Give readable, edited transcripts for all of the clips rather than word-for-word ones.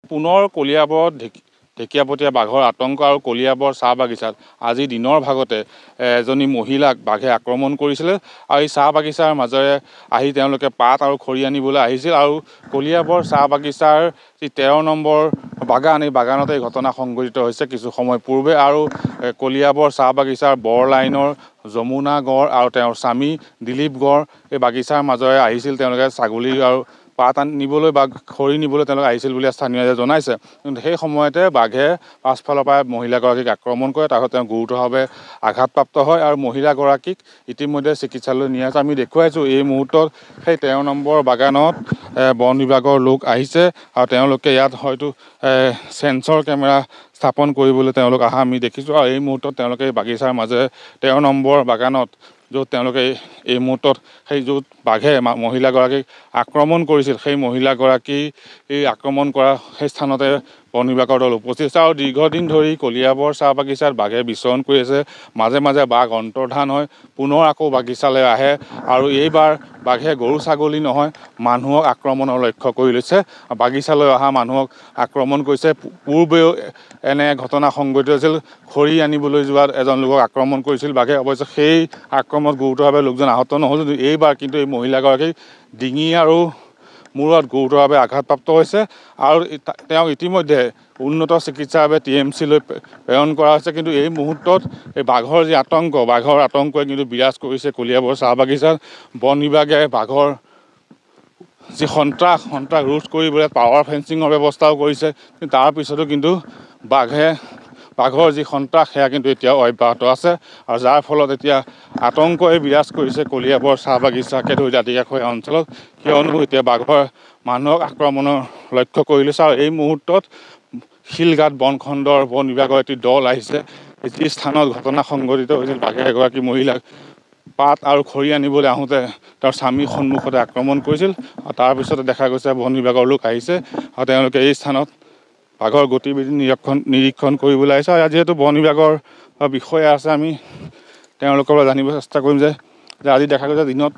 পুনৰ কলিয়াবৰত ঢেকীয়াপতীয়া বাঘৰ আতংক আৰু কলিয়াবৰ চাহ বাগিচাত আজি দিনৰ ভাগতে এজনী মহিলাক বাঘে আক্ৰমণ কৰিছিলে আৰু এই চাহ বাগিচাৰ মাজেৰে আহি তেওঁলোকে পাত আৰু খৰি আনিবলৈ আহিছিল আৰু কলিয়াবৰ চাহ বাগিচাৰ যি 13 নম্বৰ বাগান এই বাগানতে এই ঘটনা সংঘটিত হৈছে কিছু সময় পূৰ্বে আৰু কলিয়াবৰ চাহ বাগিচাৰ বৰ লাইনৰ যমুনা গড় আৰু তেওঁৰ স্বামী দিলীপ গড় এই বাগিচাৰ মাজেৰে আহিছিল তেওঁলোকে ছাগলী আৰু পাত নিবলৈ বা খৰি নিবলৈ তেওঁলোকে আহিছিল বুলি স্থানীয় জনাইছে কিন্তু সেই সময়তে বাঘে পাছফালৰ পৰা মহিলাগৰাকীক আক্ৰমণ কৰে তাৰপিছত তেওঁ গুৰুতৰভাৱে আঘাতপ্ৰাপ্ত হয় আৰু মহিলাগৰাকীক ইতিমধ্যে চিকিৎসালয়লৈ নিয়া হৈছে আমি দেখুৱাইছোঁ এই মুহূৰ্তত সেই 13 নম্বৰ বাগানত বন বিভাগৰ লোক আহিছে আৰু তেওঁলোকে ইয়াত হয়তো সেন্সৰ কেমেৰা স্থাপন কৰিবলৈ তেওঁলোক অহা আমি দেখিছোঁ আৰু এই মুহূৰ্তত তেওঁলোকে বাগিচাৰ মাজেৰে 13 নম্বৰ বাগানত য'ত তেওঁলোকে এই মুহূৰ্তত সেই য'ত বাঘে মহিলাগৰাকীক আক্ৰমণ কৰিছিল সেই মহিলাগৰাকী আক্ৰমণ কৰা সেই স্থানতে বন বিভাগৰ দল উপস্থিত আছে আৰু দীৰ্ঘদিন ধৰি কলিয়াবৰ চাহ বাগিচাত বাঘে বিচৰণ কৰি আছে মাজে মাজে বাঘ অন্তৰ্ধান হয় পুনৰ আকৌ বাগিচালৈ আহে আৰু এইবাৰ বাঘে গৰু ছাগলী নহয় মানুহক আক্ৰমণৰ লক্ষ্য কৰি লৈছে বাগিচালৈ অহা মানুহক আক্ৰমণ কৰিছে পূৰ্বেও এনে ঘটনা সংঘটিত হৈছিল খৰি আনিবলৈ যোৱা এজন লোকক আক্ৰমণ কৰিছিল বাঘে অৱশ্যে সেই আক্ৰমণত গুৰুতৰভাৱে লোকজন আহত নহ'ল এইবাৰ কিন্তু এই মহিলাগৰাকী ডিঙি আৰু মূৰত গুৰুতৰভাৱে আঘাতপ্ৰাপ্ত হৈছে আৰু তেওঁক ইতিমধ্যে উন্নত চিকিৎসাৰ বাবে TMCলৈ প্ৰেৰণ কৰা হৈছে কিন্তু এই মুহূৰ্তত এই বাঘৰ যি আতংক বাঘৰ আতংকই কিন্তু বিৰাজ কৰিছে কলিয়াবৰ চাহ বাগিচাত বন বিভাগে বাঘৰ যি সন্ত্ৰাস ৰোধ কৰিবলৈ পাৱাৰ ফেন্সিঙৰ ব্যৱস্থাও কৰিছে কিন্তু তাৰ পিছতো কিন্তু বাঘৰ যি সন্ত্ৰাস সেয়া কিন্তু এতিয়াও অব্যাহত আছে আৰু যাৰ ফলত এতিয়া আতংকই বিৰাজ কৰিছে কলিয়াবৰ চাহ বাগিচাকে ধৰি দাঁতিকাষৰীয়া অঞ্চলত কিয়নো এতিয়া বাঘৰ মানুহক আক্ৰমণৰ লক্ষ্য কৰি লৈছে আৰু এই মুহূৰ্তত শিলঘাট বনখণ্ডৰ বন বিভাগৰ এটি দল আহিছে যি স্থানত ঘটনা সংঘটিত হৈছিল বাঘে এগৰাকী মহিলাক পাত আৰু খৰি আনিবলৈ আহোঁতে তাৰ স্বামীৰ সন্মুখতে আক্ৰমণ কৰিছিল আৰু তাৰপিছতে দেখা গৈছে বন বিভাগৰ লোক আহিছে আৰু তেওঁলোকে এই স্থানত বাঘৰ গতিবিধি নিৰীক্ষণ কৰিবলৈ আহিছে আৰু যিহেতু বন বিভাগৰ বিষয়া আছে আমি তেওঁলোকৰ পৰা জানিব চেষ্টা কৰিম যে আজি দেখা গৈছে দিনত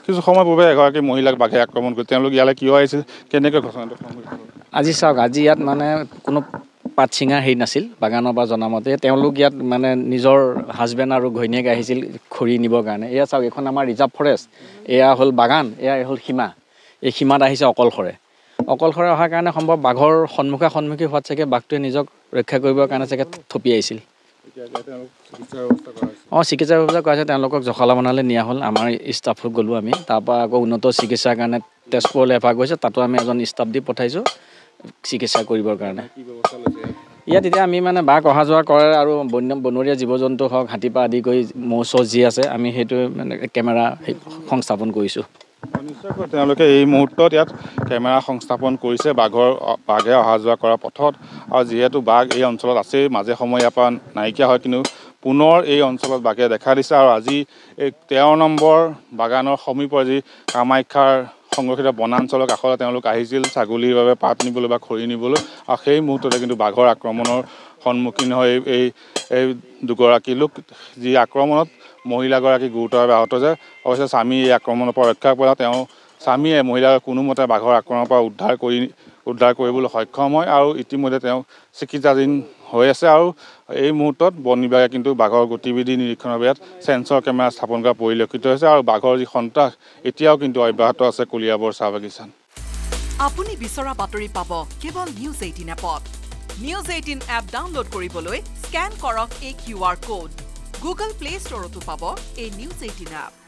কিছু সময় পূৰ্বে এগৰাকী মহিলাক বাঘে আক্ৰমণ কৰি তেওঁলোক ইয়ালৈ কিয় আহিছিল কেনেকৈ ঘটনাটো সংঘটিত হ'ল আজি চাওক আজি ইয়াত মানে কোনো পাত ছিঙা হেৰি নাছিল বাগানৰ পৰা জনামতে তেওঁলোক ইয়াত মানে নিজৰ হাজবেণ্ড আৰু ঘৈণীয়েক আহিছিল খৰি নিবৰ কাৰণে এয়া চাওক এইখন আমাৰ ৰিজাৰ্ভ ফৰেষ্ট এয়া হ'ল বাগান এয়া হ'ল সীমা এই সীমাত আহিছে অকলশৰে অহাৰ কাৰণে সম্ভৱ বাঘৰ সন্মুখী হোৱাত চাগে বাঘটোৱে নিজক ৰক্ষা কৰিবৰ কাৰণে চাগে থপিয়াইছিল চিকিৎসাৰ ব্যৱস্থা কৰাইছে তেওঁলোকক জখলাবন্ধালৈ নিয়া হ'ল আমাৰ ষ্টাফ গ'লোঁ আমি তাৰপৰা আকৌ উন্নত চিকিৎসাৰ কাৰণে তেজপুৰলৈ এফাৰ গৈছে তাতো আমি এজন ষ্টাফ দি পঠাইছোঁ চিকিৎসা কৰিবৰ কাৰণে ইয়াত এতিয়া আমি মানে বাঘ অহা যোৱা কৰে আৰু বনৰীয়া জীৱ জন্তু হওক হাতীৰ পৰা আদি কৰি মৌ চৌ যি আছে আমি সেইটো মানে কেমেৰা সংস্থাপন কৰিছোঁ নিশ্চয়কৈ তেওঁলোকে এই মুহূৰ্তত ইয়াত কেমেৰা সংস্থাপন কৰিছে বাঘে অহা যোৱা কৰা পথত আৰু যিহেতু বাঘ এই অঞ্চলত আছেই মাজে সময়ে ইয়াৰ পৰা নাইকিয়া হয় কিন্তু পুনৰ এই অঞ্চলত বাঘে দেখা দিছে আৰু আজি এই 13 নম্বৰ বাগানৰ সমীপৰ যি কামাখ্যাৰ সংৰক্ষিত বনাঞ্চলৰ কাষলৈ তেওঁলোক আহিছিল ছাগলীৰ বাবে পাত নিবলৈ বা খৰি নিবলৈ আৰু সেই মুহূৰ্ততে কিন্তু বাঘৰ আক্ৰমণৰ সন্মুখীন হৈ এই দুগৰাকী লোক যি আক্ৰমণত মহিলাগৰাকী গুৰুতৰভাৱে আহত যে অৱশ্যে স্বামী এই আক্ৰমণৰ পৰা ৰক্ষা কৰা তেওঁ স্বামীয়ে মহিলাক কোনোমতে বাঘৰ আক্ৰমণৰ পৰা উদ্ধাৰ কৰিবলৈ সক্ষম হয় আৰু ইতিমধ্যে তেওঁ চিকিৎসাধীন হৈ আছে আৰু এই মুহূৰ্তত বন বিভাগে কিন্তু বাঘৰ গতিবিধি নিৰীক্ষণৰ বাবে সেন্সৰ কেমেৰা স্থাপন কৰা পৰিলক্ষিত হৈছে আৰু বাঘৰ যি সন্ত্ৰাস এতিয়াও কিন্তু অব্যাহত আছে কলিয়াবৰ চাহ বাগিচাত আপুনি বিচৰা বাতৰি পাব কেৱল নিউজ 18 এপত নিউজ 18 এপ ডাউনলোড কৰিবলৈ স্ক্যান কৰক এই QR কোড গুগল প্লে ষ্টৰতো পাব এই নিউজ 18 এপ